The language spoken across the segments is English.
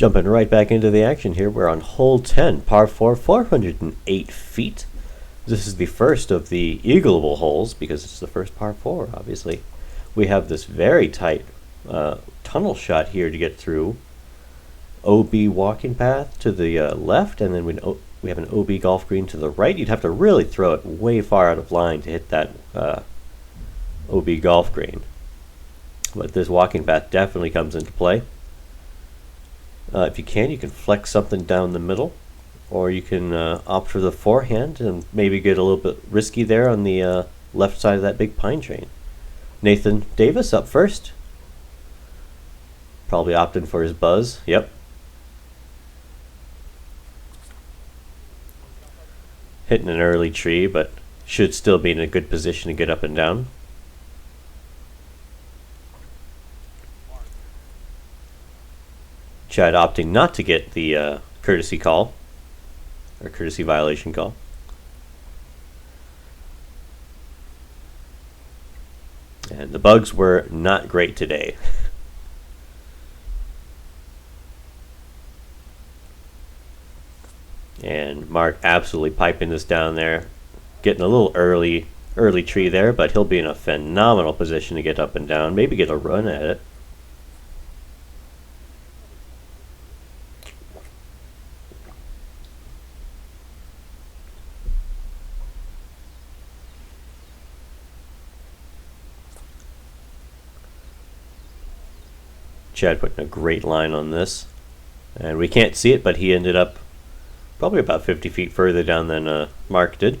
Jumping right back into the action here, we're on hole 10, par 4, 408 feet. This is the first of the eagleable holes because it's the first par 4, obviously. We have this very tight tunnel shot here to get through. OB walking path to the left, and then we have an OB golf green to the right. You'd have to really throw it way far out of line to hit that OB golf green. But this walking path definitely comes into play. If you can flex something down the middle, or you can opt for the forehand and maybe get a little bit risky there on the left side of that big pine tree. Nathan Davis up first. Probably opting for his buzz. Yep. Hitting an early tree, but should still be in a good position to get up and down. Chad opting not to get the courtesy call, or courtesy violation call. And the bugs were not great today. And Mark absolutely piping this down there. Getting a little early tree there, but he'll be in a phenomenal position to get up and down. Maybe get a run at it. Chad putting a great line on this, and we can't see it, but he ended up probably about 50 feet further down than Mark did.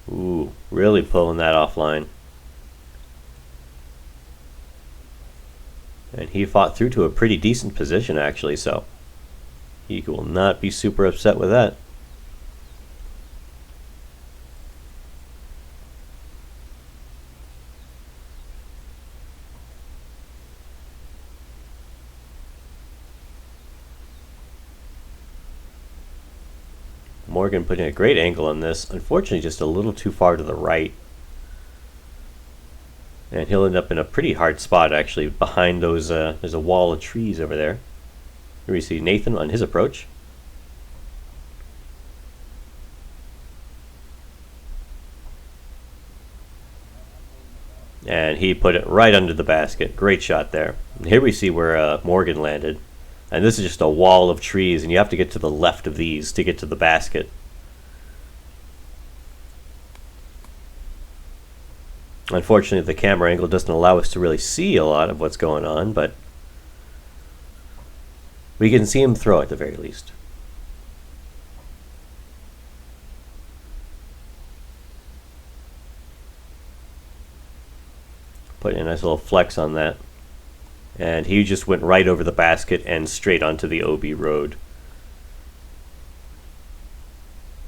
Ooh, really pulling that offline. And he fought through to a pretty decent position, actually, so he will not be super upset with that. Morgan putting a great angle on this. Unfortunately, just a little too far to the right. And he'll end up in a pretty hard spot, actually, behind those, there's a wall of trees over there. Here we see Nathan on his approach. And he put it right under the basket. Great shot there. And here we see where Morgan landed. And this is just a wall of trees, and you have to get to the left of these to get to the basket. Unfortunately, the camera angle doesn't allow us to really see a lot of what's going on, but we can see him throw at the very least. Putting a nice little flex on that. And he just went right over the basket and straight onto the OB road.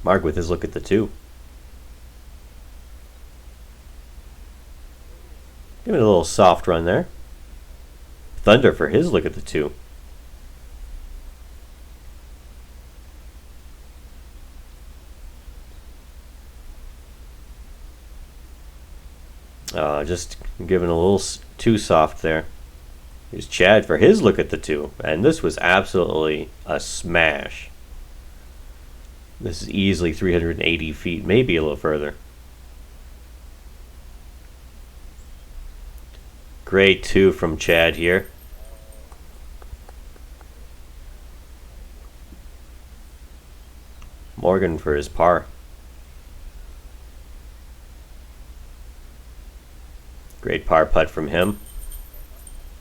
Mark with his look at the 2. Give it a little soft run there. Thunder for his look at the 2. Just giving a little too soft there. Here's Chad for his look at the 2. And this was absolutely a smash. This is easily 380 feet, maybe a little further. Great 2 from Chad here. Morgan for his par. Great par putt from him.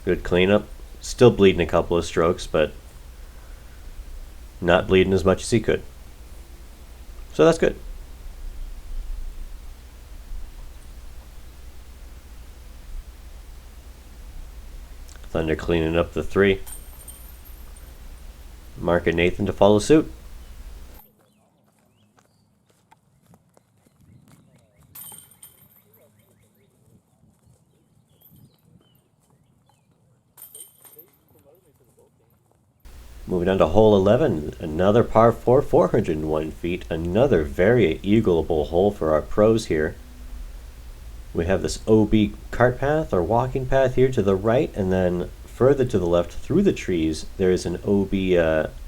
Good cleanup. Still bleeding a couple of strokes, but not bleeding as much as he could. So that's good. Thunder cleaning up the 3. Mark and Nathan to follow suit. Moving on to hole 11, another par 4, 401 feet, another very eagleable hole for our pros here. We have this OB cart path or walking path here to the right, and then further to the left through the trees, there is an OB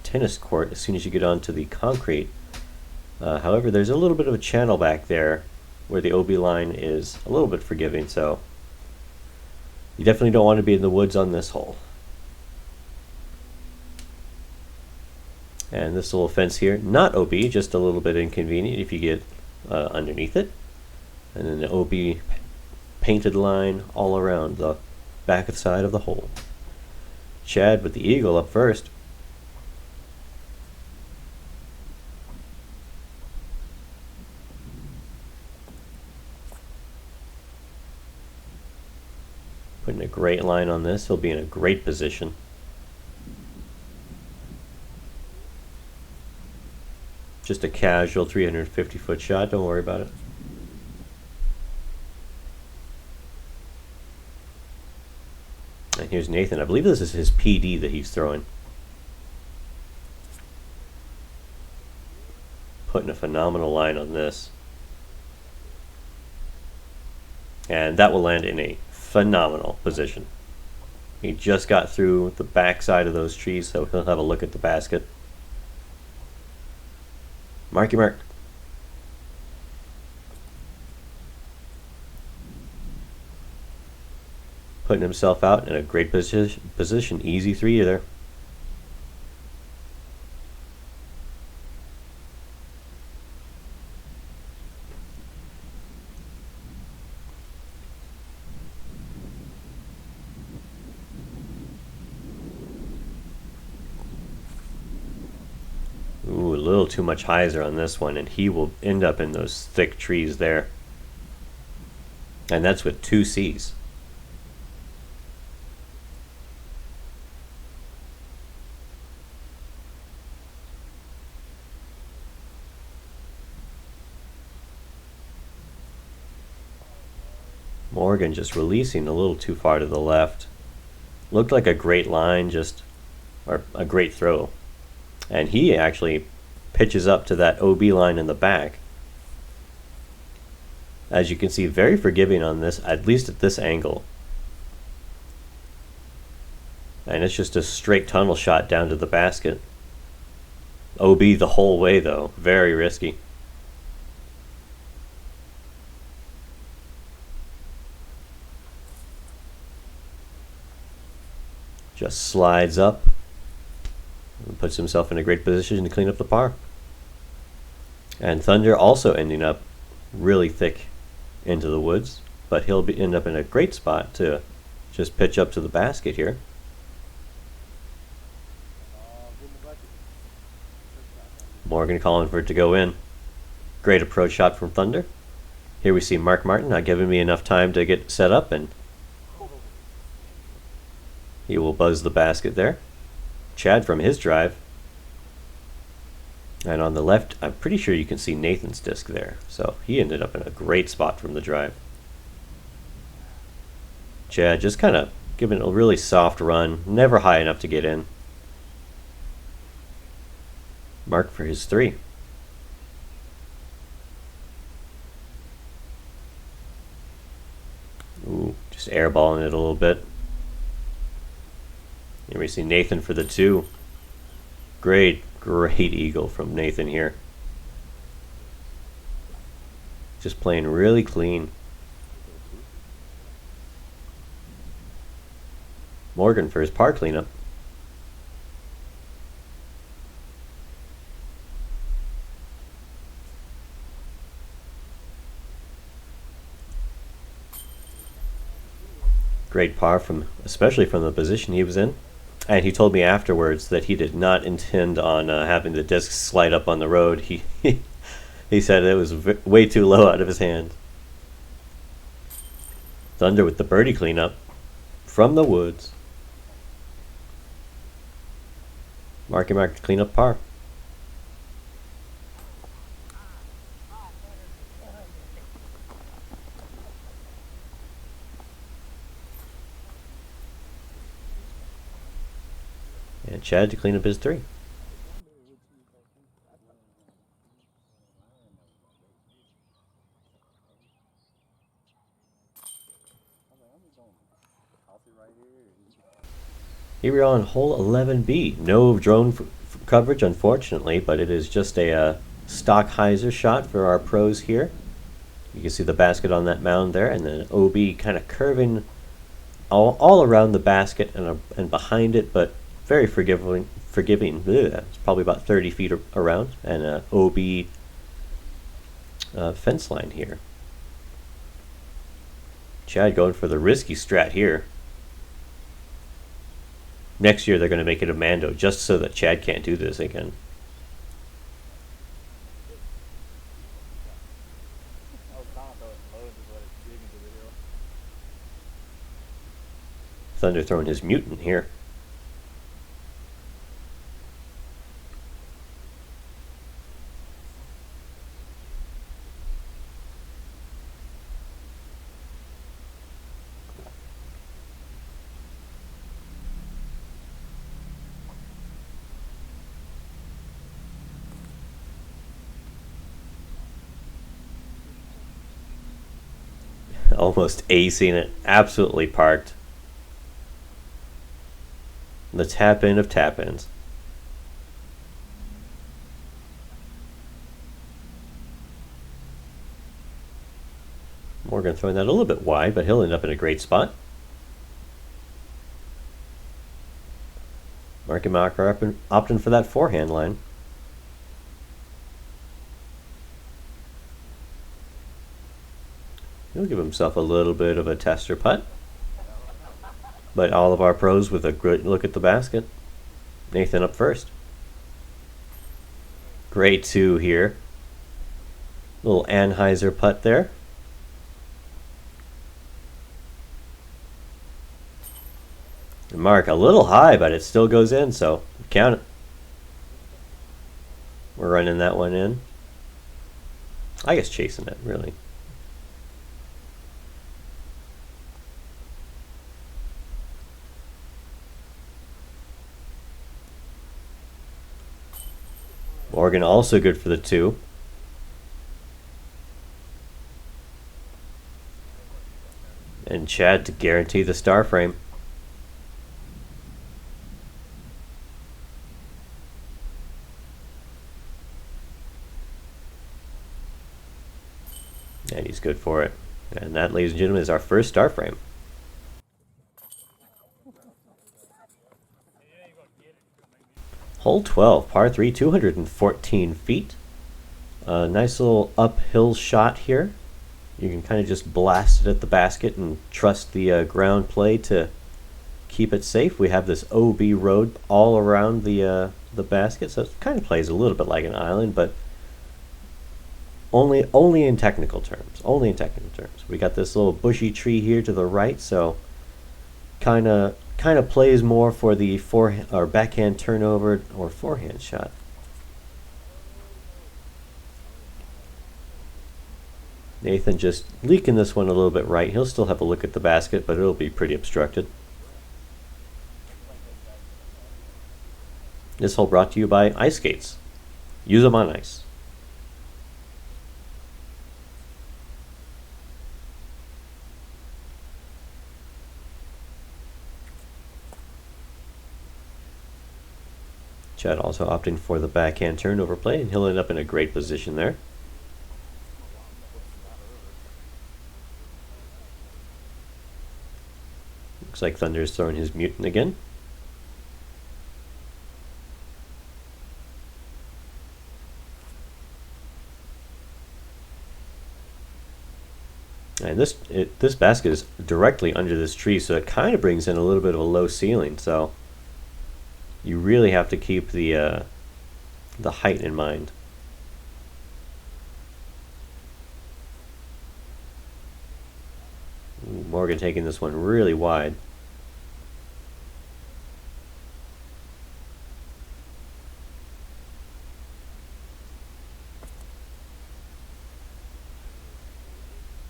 tennis court as soon as you get onto the concrete. However, there's a little bit of a channel back there where the OB line is a little bit forgiving, so you definitely don't want to be in the woods on this hole. And this little fence here, not OB, just a little bit inconvenient if you get underneath it. And then the OB painted line all around the back side of the hole. Chad with the eagle up first. Putting a great line on this, he'll be in a great position. Just a casual 350-foot shot, don't worry about it. And here's Nathan. I believe this is his PD that he's throwing. Putting a phenomenal line on this. And that will land in a phenomenal position. He just got through the back side of those trees, so he'll have a look at the basket. Marky mark. Putting himself out in a great position. Easy three there. Ooh, a little too much hyzer on this one, and he will end up in those thick trees there. And that's with 2 C's. Morgan just releasing a little too far to the left. Looked like a great line, or a great throw. And he actually pitches up to that OB line in the back. As you can see, very forgiving on this, at least at this angle. And it's just a straight tunnel shot down to the basket. OB the whole way though, very risky. Just slides up and puts himself in a great position to clean up the par. And Thunder also ending up really thick into the woods, but he'll end up in a great spot to just pitch up to the basket here. Morgan calling for it to go in. Great approach shot from Thunder. Here we see Mark Martin not giving me enough time to get set up, and he will buzz the basket there. Chad from his drive. And on the left, I'm pretty sure you can see Nathan's disc there. So he ended up in a great spot from the drive. Chad just kind of giving it a really soft run, never high enough to get in. Mark for his 3. Ooh, just airballing it a little bit. Here we see Nathan for the 2. Great eagle from Nathan here. Just playing really clean. Morgan for his par cleanup. Great par especially from the position he was in. And he told me afterwards that he did not intend on having the disc slide up on the road. He said it was way too low out of his hand. Thunder with the birdie cleanup from the woods. Marky Mark to clean up par. And Chad to clean up his 3. Here we are on hole 11B. No drone coverage, unfortunately, but it is just a stock hyzer shot for our pros here. You can see the basket on that mound there, and then OB kind of curving all around the basket and behind it, but very forgiving. It's probably about 30 feet around, and an OB fence line here. Chad going for the risky strat here. Next year they're going to make it a Mando just so that Chad can't do this again. Thunder throwing his mutant here. Almost acing it. Absolutely parked. The tap in of tap ins. Morgan throwing that a little bit wide, but he'll end up in a great spot. Marky Mocker opting for that forehand line. He'll give himself a little bit of a tester putt. But all of our pros with a good look at the basket. Nathan up first. Great 2 here. Little Anheuser putt there. And Mark a little high, but it still goes in, so count it. We're running that one in. I guess chasing it, really. Morgan also good for the 2. And Chad to guarantee the star frame. And he's good for it. And that, ladies and gentlemen, is our first star frame. Hole 12, par 3, 214 feet. Nice little uphill shot here. You can kind of just blast it at the basket and trust the ground play to keep it safe. We have this OB road all around the basket, so it kind of plays a little bit like an island, but only in technical terms. Only in technical terms. We got this little bushy tree here to the right, so kind of plays more for the forehand or backhand turnover or forehand shot. Nathan just leaking this one a little bit right. He'll still have a look at the basket, but it'll be pretty obstructed. This hole brought to you by ice skates. Use them on ice. Chad also opting for the backhand turnover play, and he'll end up in a great position there. Looks like Thunder's throwing his mutant again. And this basket is directly under this tree, so it kind of brings in a little bit of a low ceiling. So you really have to keep the height in mind. Morgan taking this one really wide.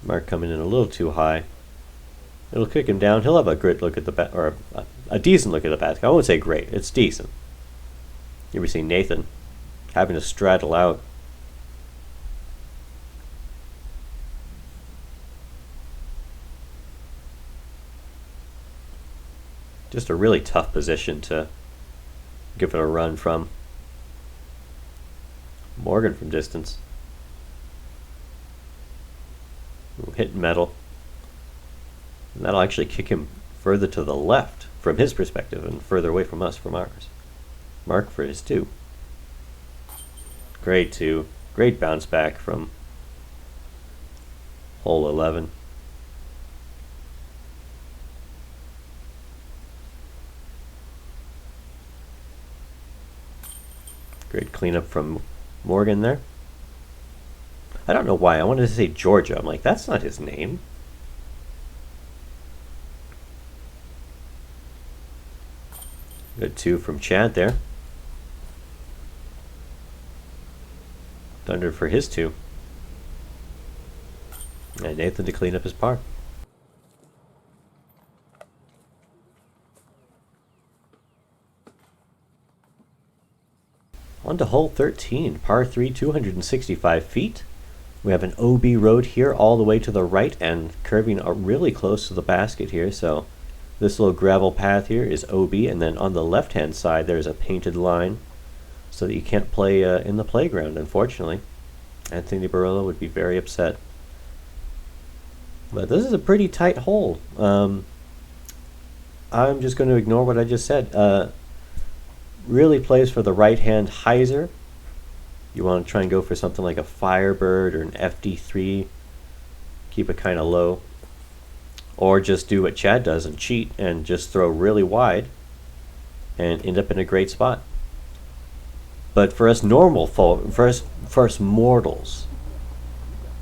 Mark coming in a little too high. It'll kick him down. He'll have a great look at the or a decent look at the basket. I won't say great. It's decent. You ever seen Nathan having to straddle out? Just a really tough position to give it a run from. Morgan from distance. Hitting metal. And that'll actually kick him further to the left from his perspective and further away from us from ours. Mark for his 2. Great 2. Great bounce back from hole 11. Great cleanup from Morgan there. I don't know why. I wanted to say Georgia. I'm like, that's not his name. Good 2 from Chad there. Thunder for his 2. And Nathan to clean up his par. On to hole 13, par 3, 265 feet. We have an OB road here all the way to the right and curving really close to the basket here. So this little gravel path here is OB, and then on the left-hand side there's a painted line so that you can't play in the playground, unfortunately. Anthony Barolo would be very upset. But this is a pretty tight hole. I'm just going to ignore what I just said. Really plays for the right-hand hyzer. You want to try and go for something like a Firebird or an FD3. Keep it kind of low. Or just do what Chad does and cheat and just throw really wide and end up in a great spot. But for us normal folk, for us mortals,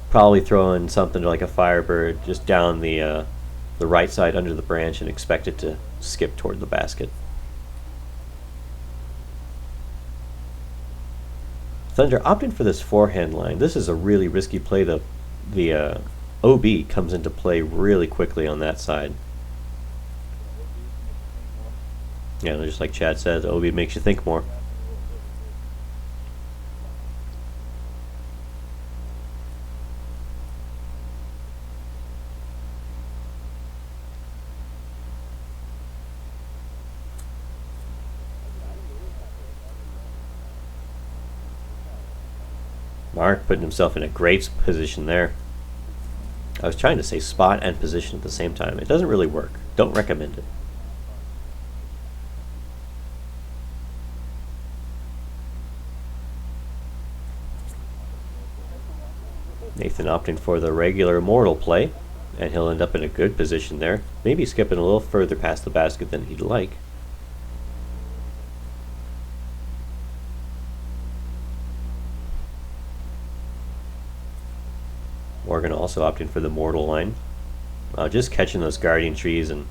probably throw in something like a Firebird just down the right side under the branch and expect it to skip toward the basket. Thunder opting for this forehand line. This is a really risky play. The OB comes into play really quickly on that side. Yeah, just like Chad said, OB makes you think more. Mark putting himself in a great position there. I was trying to say spot and position at the same time. It doesn't really work. Don't recommend it. Nathan opting for the regular mortal play, and he'll end up in a good position there. Maybe skipping a little further past the basket than he'd like. Morgan also opting for the mortal line. Just catching those guardian trees and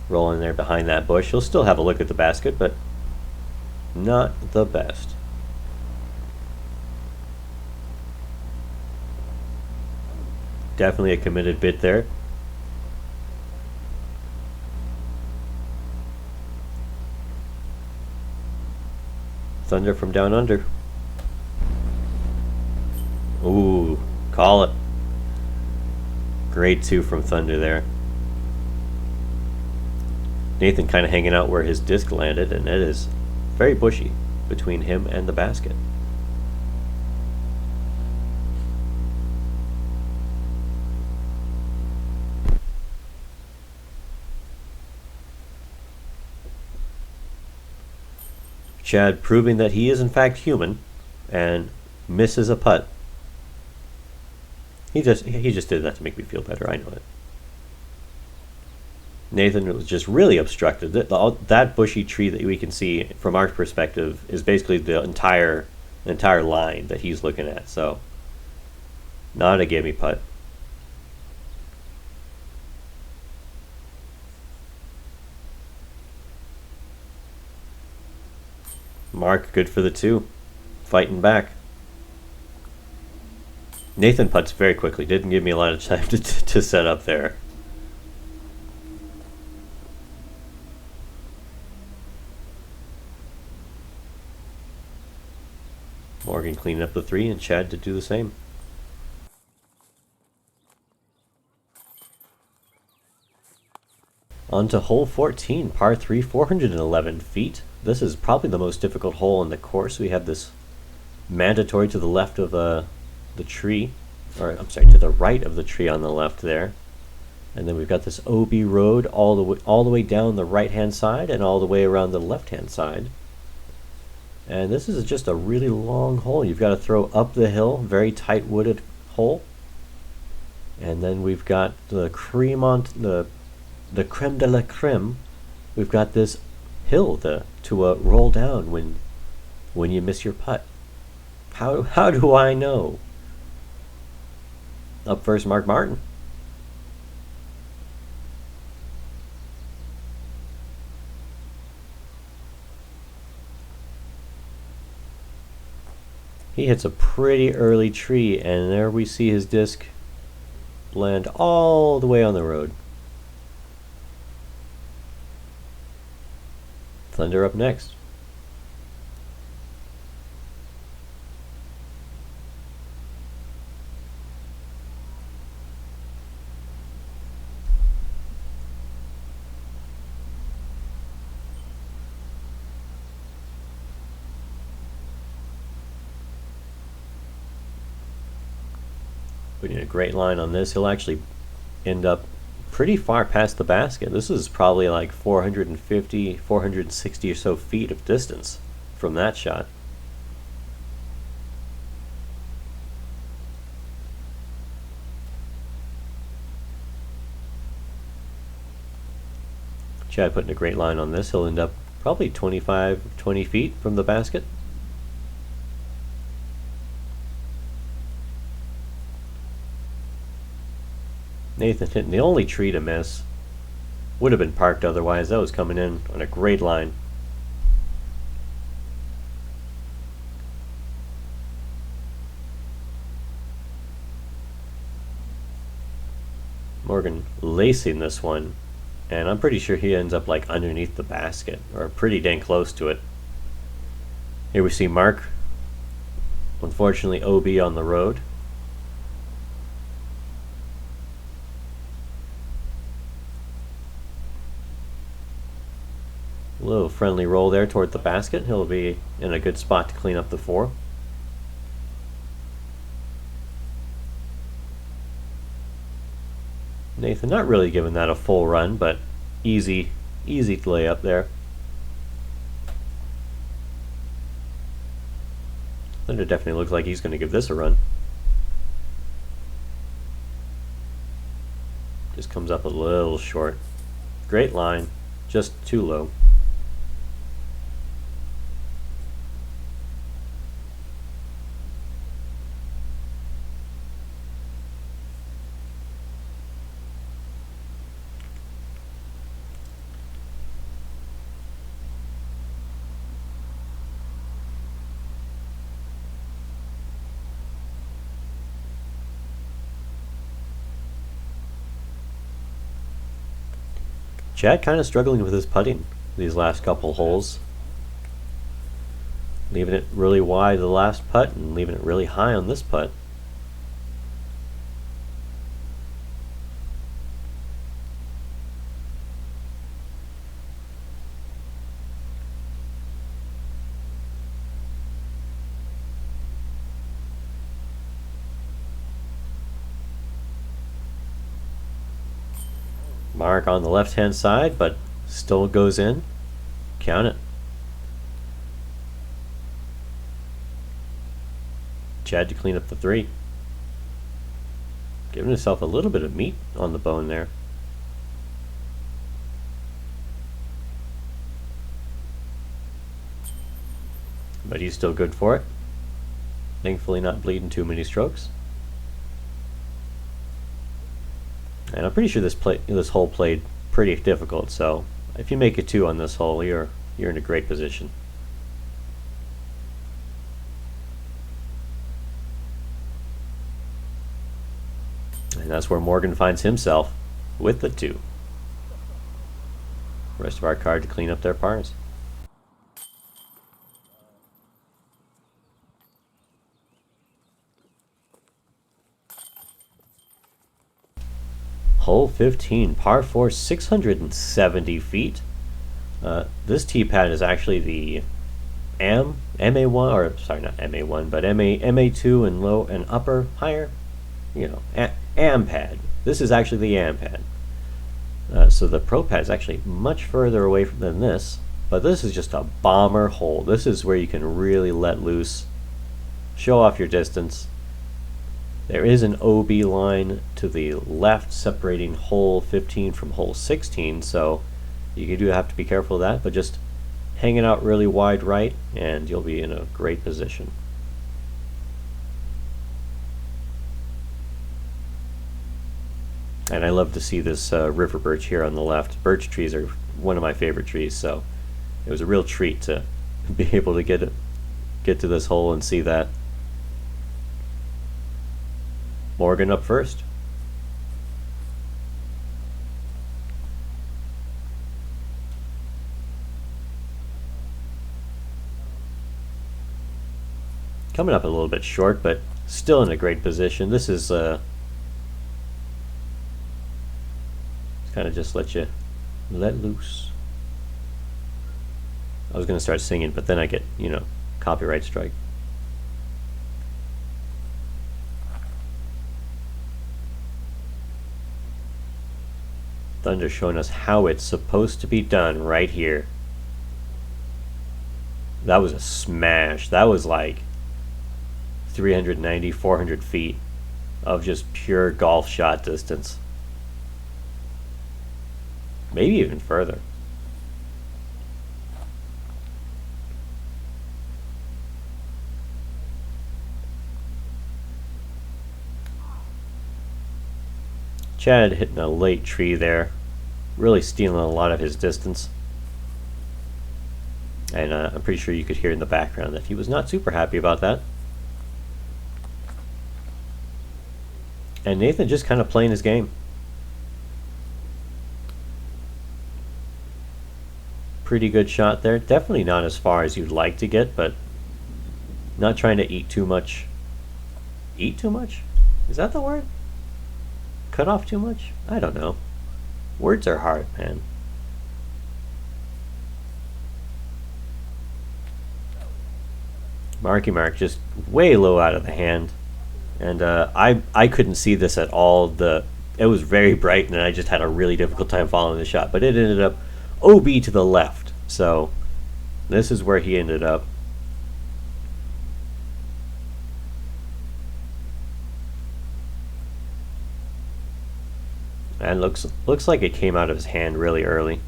rolling there behind that bush. He'll still have a look at the basket, but not the best. Definitely a committed bit there. Thunder from down under. Ooh. Call it. Great 2 from Thunder there. Nathan kind of hanging out where his disc landed, and it is very bushy between him and the basket. Chad proving that he is in fact human and misses a putt. He just did that to make me feel better. I know it. Nathan was just really obstructed. That bushy tree that we can see from our perspective is basically the entire line that he's looking at. So, not a gimme putt. Mark, good for the 2. Fighting back. Nathan putts very quickly. Didn't give me a lot of time to set up there. Morgan cleaning up the 3 and Chad to do the same. On to hole 14, par 3, 411 feet. This is probably the most difficult hole in the course. We have this mandatory to the left of the tree, or I'm sorry, to the right of the tree on the left there. And then we've got this OB road all the way down the right-hand side and all the way around the left-hand side. And this is just a really long hole. You've got to throw up the hill, very tight wooded hole. And then we've got the creme de la creme. We've got this hill to roll down when you miss your putt. How do I know? Up first, Mark Martin. He hits a pretty early tree, and there we see his disc land all the way on the road. Thunder up next. Putting a great line on this. He'll actually end up pretty far past the basket. This is probably like 450, 460 or so feet of distance from that shot. Chad putting a great line on this. He'll end up probably 20 feet from the basket. Nathan hitting the only tree to miss. Would have been parked otherwise. That was coming in on a great line. Morgan lacing this one, and I'm pretty sure he ends up like underneath the basket, or pretty dang close to it. Here we see Mark, unfortunately OB on the road. A little friendly roll there toward the basket. He'll be in a good spot to clean up the 4. Nathan not really giving that a full run, but easy to lay up there. Thunder definitely looks like he's going to give this a run. Just comes up a little short. Great line, just too low. Chad kind of struggling with his putting these last couple holes. Leaving it really wide the last putt and leaving it really high on this putt. Mark on the left-hand side, but still goes in. Count it. Chad to clean up the 3. Giving himself a little bit of meat on the bone there. But he's still good for it. Thankfully not bleeding too many strokes. And I'm pretty sure this hole played pretty difficult, so if you make a 2 on this hole, you're in a great position. And that's where Morgan finds himself with the 2. The rest of our card to clean up their pars. Hole 15, par 4, 670 feet. This tee pad is actually the MA1, or sorry, not MA1, but MA2 and low and upper, higher, AM pad. This is actually the AM pad. So the pro pad is actually much further away than this, but this is just a bomber hole. This is where you can really let loose, show off your distance. There is an OB line to the left separating hole 15 from hole 16, so you do have to be careful of that, but just hang it out really wide right and you'll be in a great position. And I love to see this river birch here on the left. Birch trees are one of my favorite trees, so it was a real treat to be able to get to this hole and see that. Morgan up first. Coming up a little bit short, but still in a great position. This is kind of just let loose. I was going to start singing, but then I get, copyright strike. Thunder showing us how it's supposed to be done right here. That was a smash. That was like 390, 400 feet of just pure golf shot distance. Maybe even further. Chad hitting a late tree there, really stealing a lot of his distance. And I'm pretty sure you could hear in the background that he was not super happy about that. And Nathan just kind of playing his game. Pretty good shot there. Definitely not as far as you'd like to get, but not trying to eat too much. Eat too much? Is that the word? Cut off too much? I don't know. Words are hard, man. Marky Mark just way low out of the hand. And I couldn't see this at all. It was very bright, and I just had a really difficult time following the shot. But it ended up OB to the left. So this is where he ended up. And looks like it came out of his hand really early.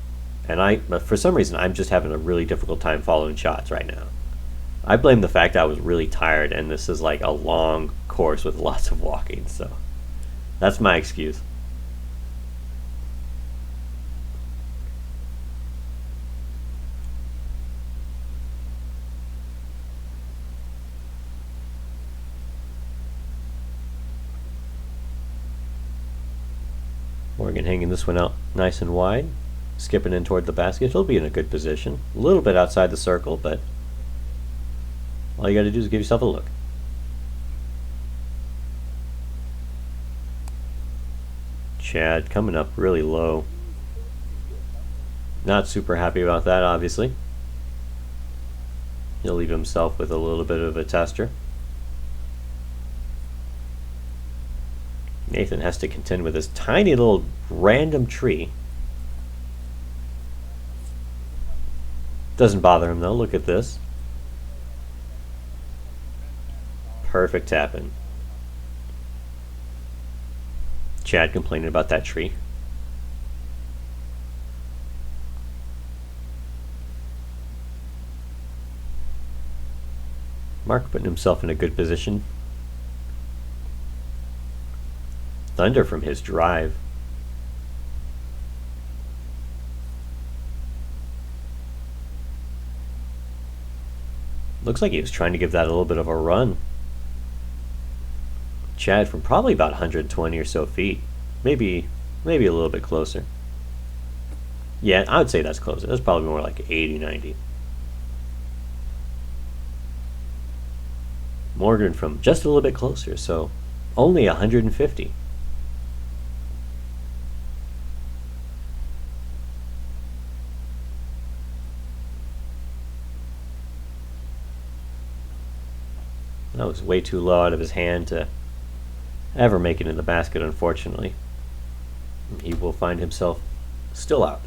And for some reason, I'm just having a really difficult time following shots right now. I blame the fact I was really tired, and this is like a long course with lots of walking, so that's my excuse. Morgan hanging this one out nice and wide, skipping in toward the basket. He'll be in a good position, a little bit outside the circle, but all you got to do is give yourself a look. Chad coming up really low. Not super happy about that, obviously. He'll leave himself with a little bit of a tester. Nathan has to contend with this tiny little random tree. Doesn't bother him though. Look at this. Perfect tapping. Chad complaining about that tree. Mark putting himself in a good position. Thunder from his drive. Looks like he was trying to give that a little bit of a run. Chad from probably about 120 or so feet. Maybe a little bit closer. Yeah, I would say that's closer. That's probably more like 80, 90. Morgan from just a little bit closer, so only 150. That was way too low out of his hand to ever make it in the basket, unfortunately. He will find himself still out.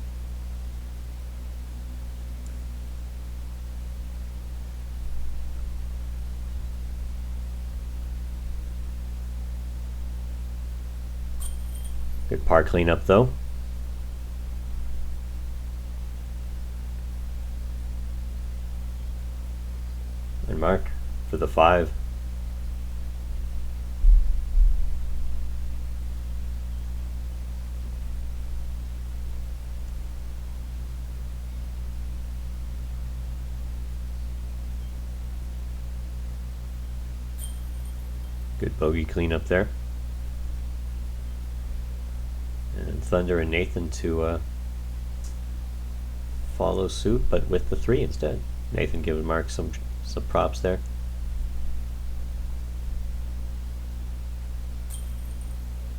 Good par cleanup though. And Mark for the 5. Good bogey cleanup there. And Thunder and Nathan to follow suit, but with the 3 instead. Nathan giving Mark some props there.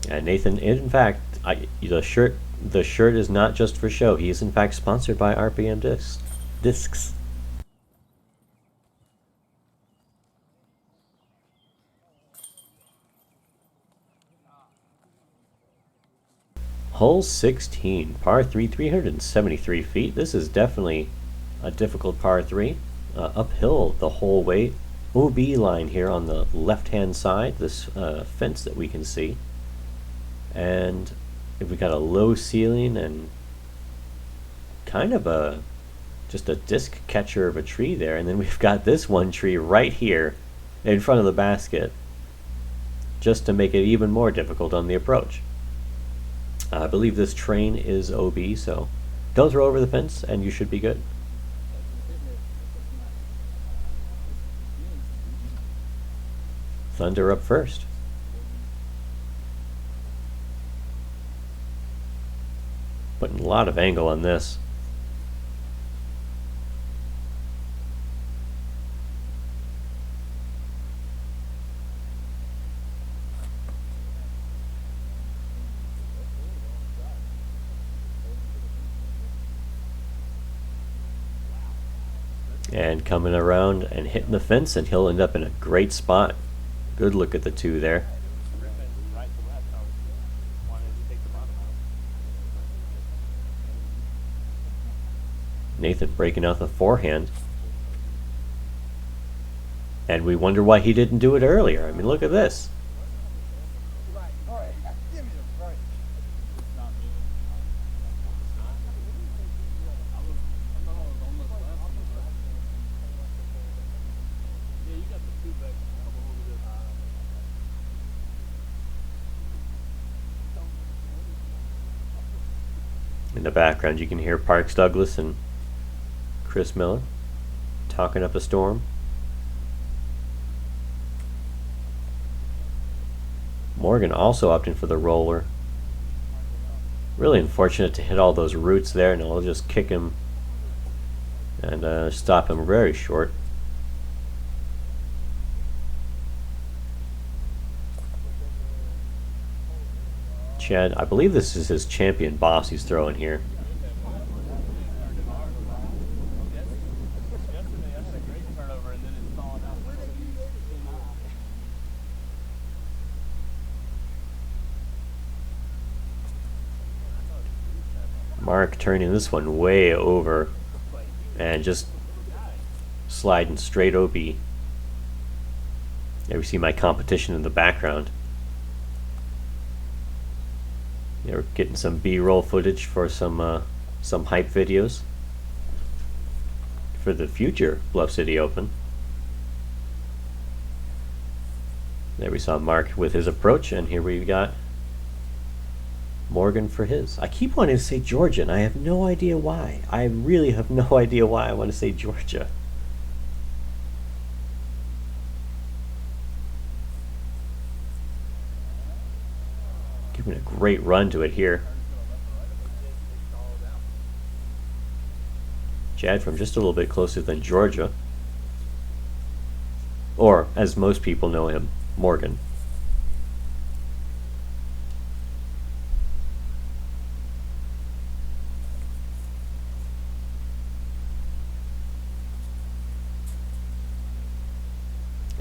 And Nathan, in fact, the shirt is not just for show. He is in fact sponsored by RPM discs. Hole 16, par 3, 373 feet. This is definitely a difficult par 3. Uphill the whole way. OB line here on the left-hand side, this fence that we can see. And if we got a low ceiling and kind of just a disc catcher of a tree there, and then we've got this one tree right here in front of the basket, just to make it even more difficult on the approach. I believe this train is OB, so don't throw over the fence and you should be good. Thunder up first. Putting a lot of angle on this. And coming around and hitting the fence, and he'll end up in a great spot. Good look at the 2 there. Nathan breaking out the forehand. And we wonder why he didn't do it earlier. I mean, look at this. In the background you can hear Parks Douglas and Chris Miller talking up a storm. Morgan also opting for the roller. Really unfortunate to hit all those roots there, and I'll just kick him and stop him very short. Chad, I believe this is his champion boss he's throwing here. Mark turning this one way over and just sliding straight OB. There we see my competition in the background. We're getting some B-roll footage for some hype videos for the future Bluff City Open. There we saw Mark with his approach, and here we've got Morgan for his. I keep wanting to say Georgia, and I have no idea why. I really have no idea why I want to say Georgia. Giving a great run to it here. Chad from just a little bit closer than Georgia. Or, as most people know him, Morgan.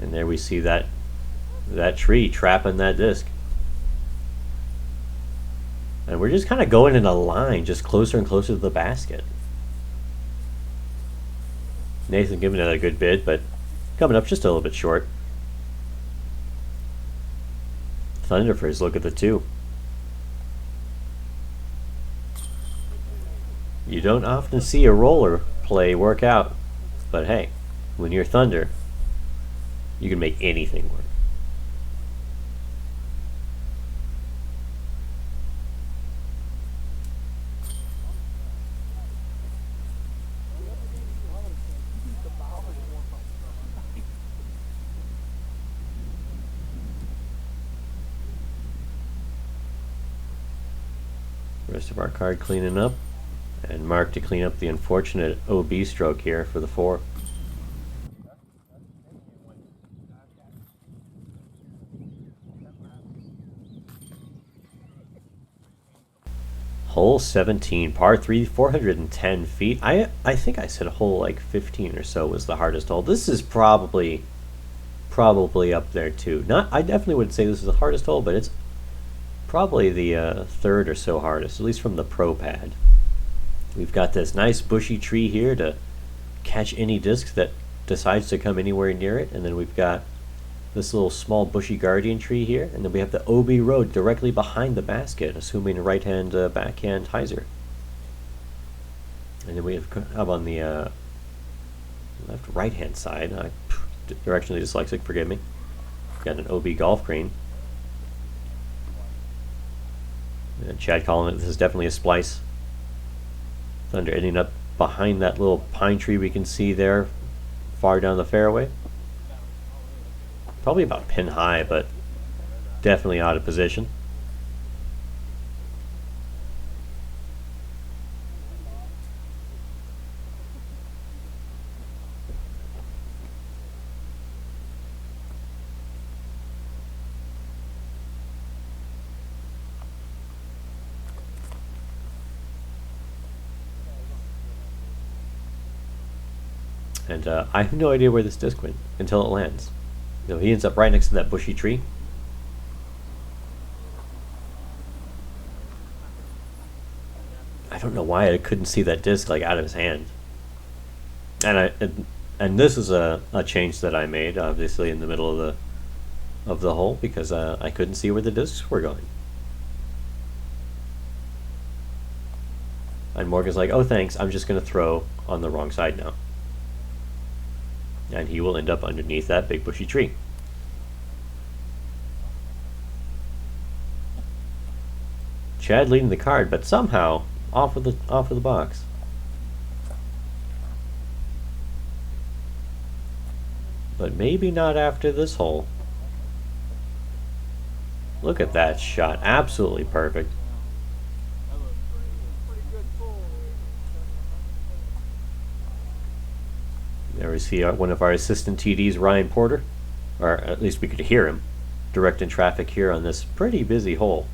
And there we see that tree trapping that disc. And we're just kind of going in a line, just closer and closer to the basket. Nathan giving it a good bid, but coming up just a little bit short. Thunder for his look at the 2. You don't often see a roller play work out, but hey, when you're Thunder, you can make anything work. Rest of our card cleaning up, and Mark to clean up the unfortunate OB stroke here for the 4. Hole 17, par 3, 410 feet. I think I said hole like 15 or so was the hardest hole. This is probably up there too. I definitely would say this is the hardest hole, but it's probably the 3rd or so hardest, at least from the pro pad. We've got this nice bushy tree here to catch any disc that decides to come anywhere near it, and then we've got this little small bushy guardian tree here, and then we have the OB road directly behind the basket, assuming right-hand backhand hyzer. And then we have on the left right-hand side, directionally dyslexic, forgive me, got an OB golf green. And Chad calling it, this is definitely a splice. Thunder ending up behind that little pine tree we can see there, far down the fairway. Probably about pin high, but definitely out of position. And I have no idea where this disc went until it lands. You know, he ends up right next to that bushy tree. I don't know why I couldn't see that disc like out of his hand. And this is a change that I made, obviously in the middle of the hole, because I couldn't see where the discs were going. And Morgan's like, "Oh, thanks. I'm just going to throw on the wrong side now." And he will end up underneath that big bushy tree. Chad leading the card, but somehow off of the box. But maybe not after this hole. Look at that shot, absolutely perfect. There we see one of our assistant TDs, Ryan Porter, or at least we could hear him, directing traffic here on this pretty busy hole.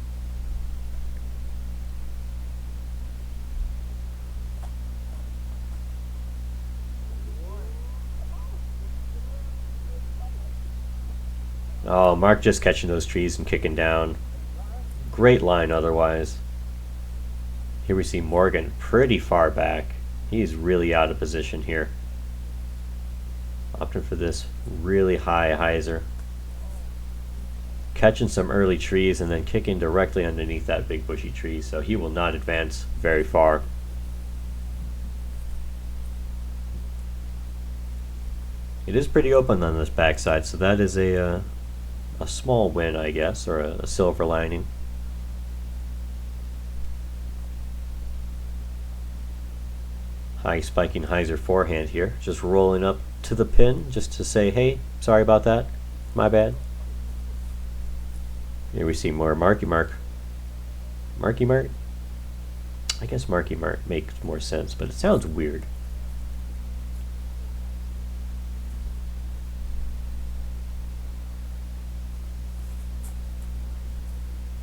Oh, Mark just catching those trees and kicking down. Great line otherwise. Here we see Morgan pretty far back. He's really out of position here. Opting for this really high hyzer. Catching some early trees and then kicking directly underneath that big bushy tree, so he will not advance very far. It is pretty open on this backside, so that is a small win, I guess, or a silver lining. High spiking hyzer forehand here, just rolling up to the pin just to say, hey, sorry about that, my bad. Here we see more Marky Mark. Marky Mark? I guess Marky Mark makes more sense, but it sounds weird.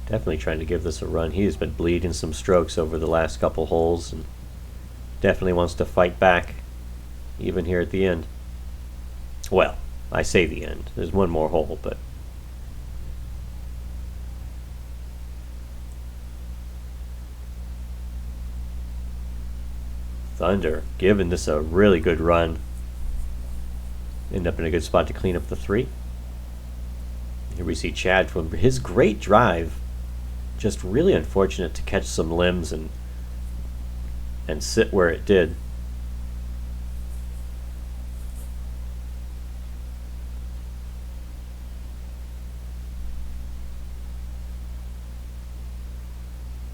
Definitely trying to give this a run. He has been bleeding some strokes over the last couple holes and definitely wants to fight back, even here at the end. Well, I say the end. There's one more hole, but Thunder giving this a really good run. End up in a good spot to clean up the 3. Here we see Chad from his great drive. Just really unfortunate to catch some limbs and sit where it did.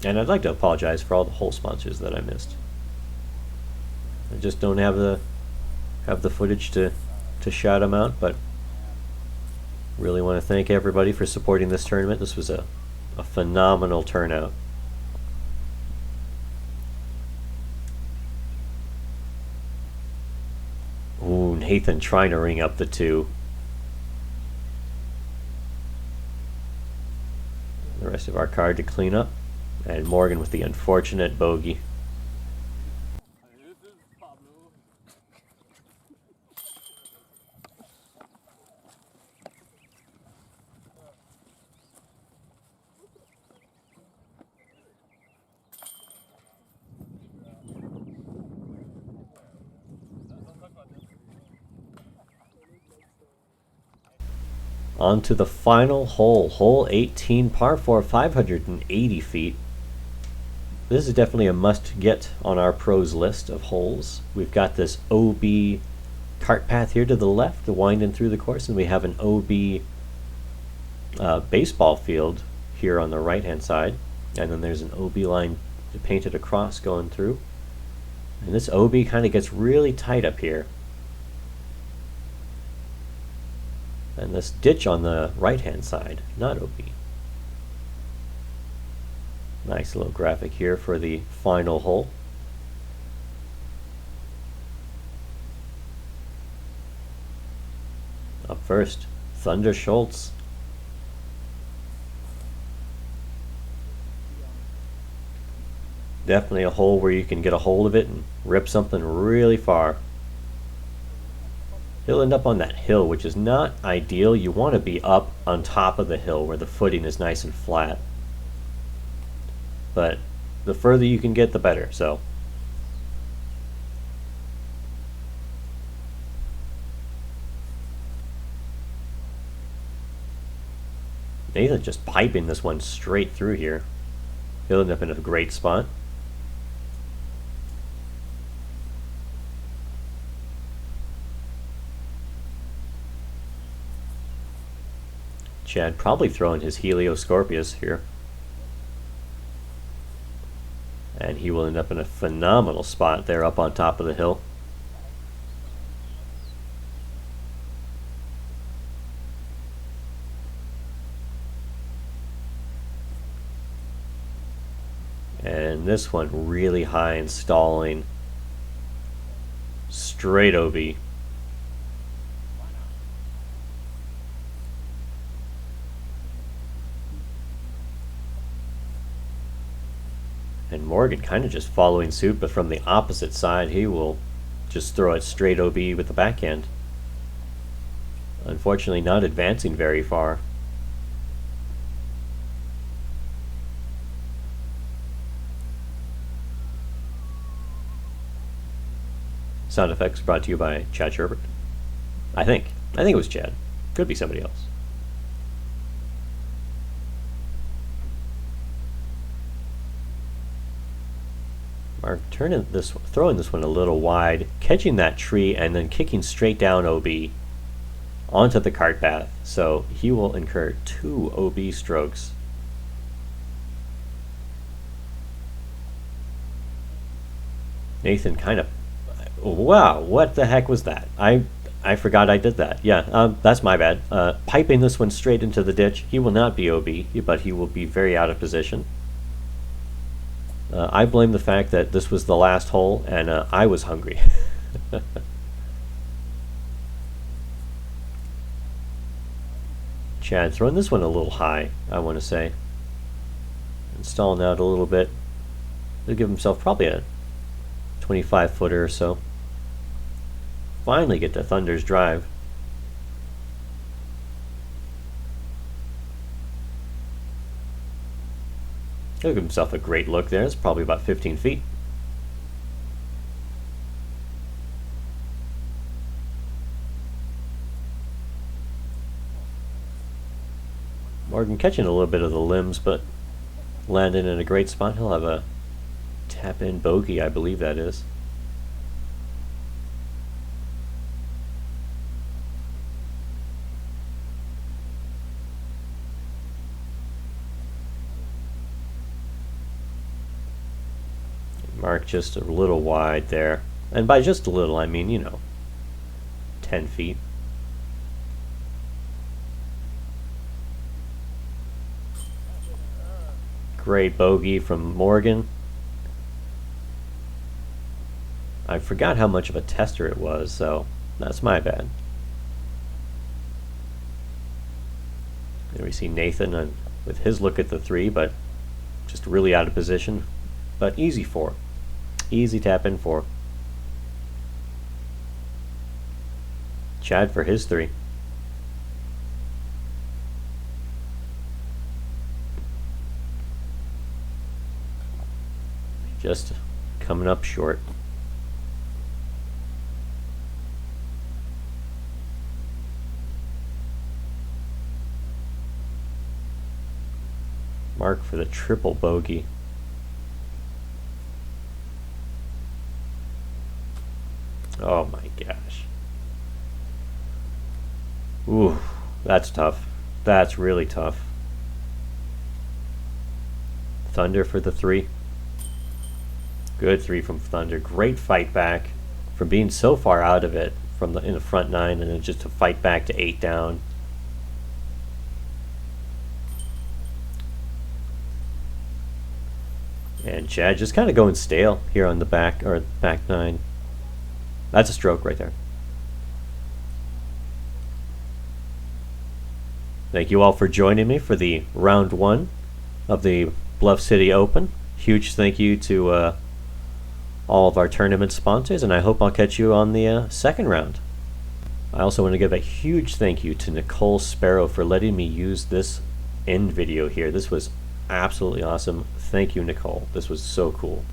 And I'd like to apologize for all the hole sponsors that I missed. I just don't have the footage to shout them out, but really want to thank everybody for supporting this tournament. This was a phenomenal turnout. Ooh, Nathan trying to ring up the 2. The rest of our card to clean up. And Morgan with the unfortunate bogey. On to the final hole, hole 18, par 4, 580 feet. This is definitely a must-get on our pros list of holes. We've got this OB cart path here to the left, winding through the course, and we have an OB baseball field here on the right-hand side, and then there's an OB line painted across going through. And this OB kind of gets really tight up here. And this ditch on the right-hand side, not OB. Nice little graphic here for the final hole. Up first, Thunder Schultz. Definitely a hole where you can get a hold of it and rip something really far. He'll end up on that hill, which is not ideal. You want to be up on top of the hill where the footing is nice and flat. But the further you can get, the better. So Nathan just piping this one straight through here. He'll end up in a great spot. Chad probably throwing his Helioscorpius here. And he will end up in a phenomenal spot there up on top of the hill. And this one really high and stalling. Straight OB. And Morgan kind of just following suit, but from the opposite side. He will just throw it straight OB with the backhand. Unfortunately not advancing very far. Sound effects brought to you by Chad Sherbert. I think it was Chad. Could be somebody else. Mark throwing this one a little wide, catching that tree, and then kicking straight down OB onto the cart path. So he will incur 2 OB strokes. Nathan kind of, wow, what the heck was that? I forgot I did that. Yeah, that's my bad. Piping this one straight into the ditch. He will not be OB, but he will be very out of position. I blame the fact that this was the last hole and I was hungry. Chad throwing this one a little high, I want to say. Installing out a little bit. He'll give himself probably a 25-footer or so. Finally get to Thunder's drive. He'll give himself a great look there. It's probably about 15 feet. Morgan catching a little bit of the limbs, but landing in a great spot. He'll have a tap-in bogey, I believe that is. Mark just a little wide there. And by just a little, I mean, you know, 10 feet. Great bogey from Morgan. I forgot how much of a tester it was, so that's my bad. There we see Nathan with his look at the 3, but just really out of position. But easy 4. Easy tap in 4. Chad for his 3. Just coming up short. Mark for the triple bogey. Oh my gosh. Ooh, that's tough. That's really tough. Thunder for the 3. Good 3 from Thunder. Great fight back from being so far out of it from in the front 9, and then just to fight back to 8 down. And Chad just kind of going stale here on the back 9. That's a stroke right there. Thank you all for joining me for the round 1 of the Bluff City Open. Huge thank you to all of our tournament sponsors, and I hope I'll catch you on the second round. I also want to give a huge thank you to Nicole Sparrow for letting me use this end video here. This was absolutely awesome. Thank you, Nicole. This was so cool.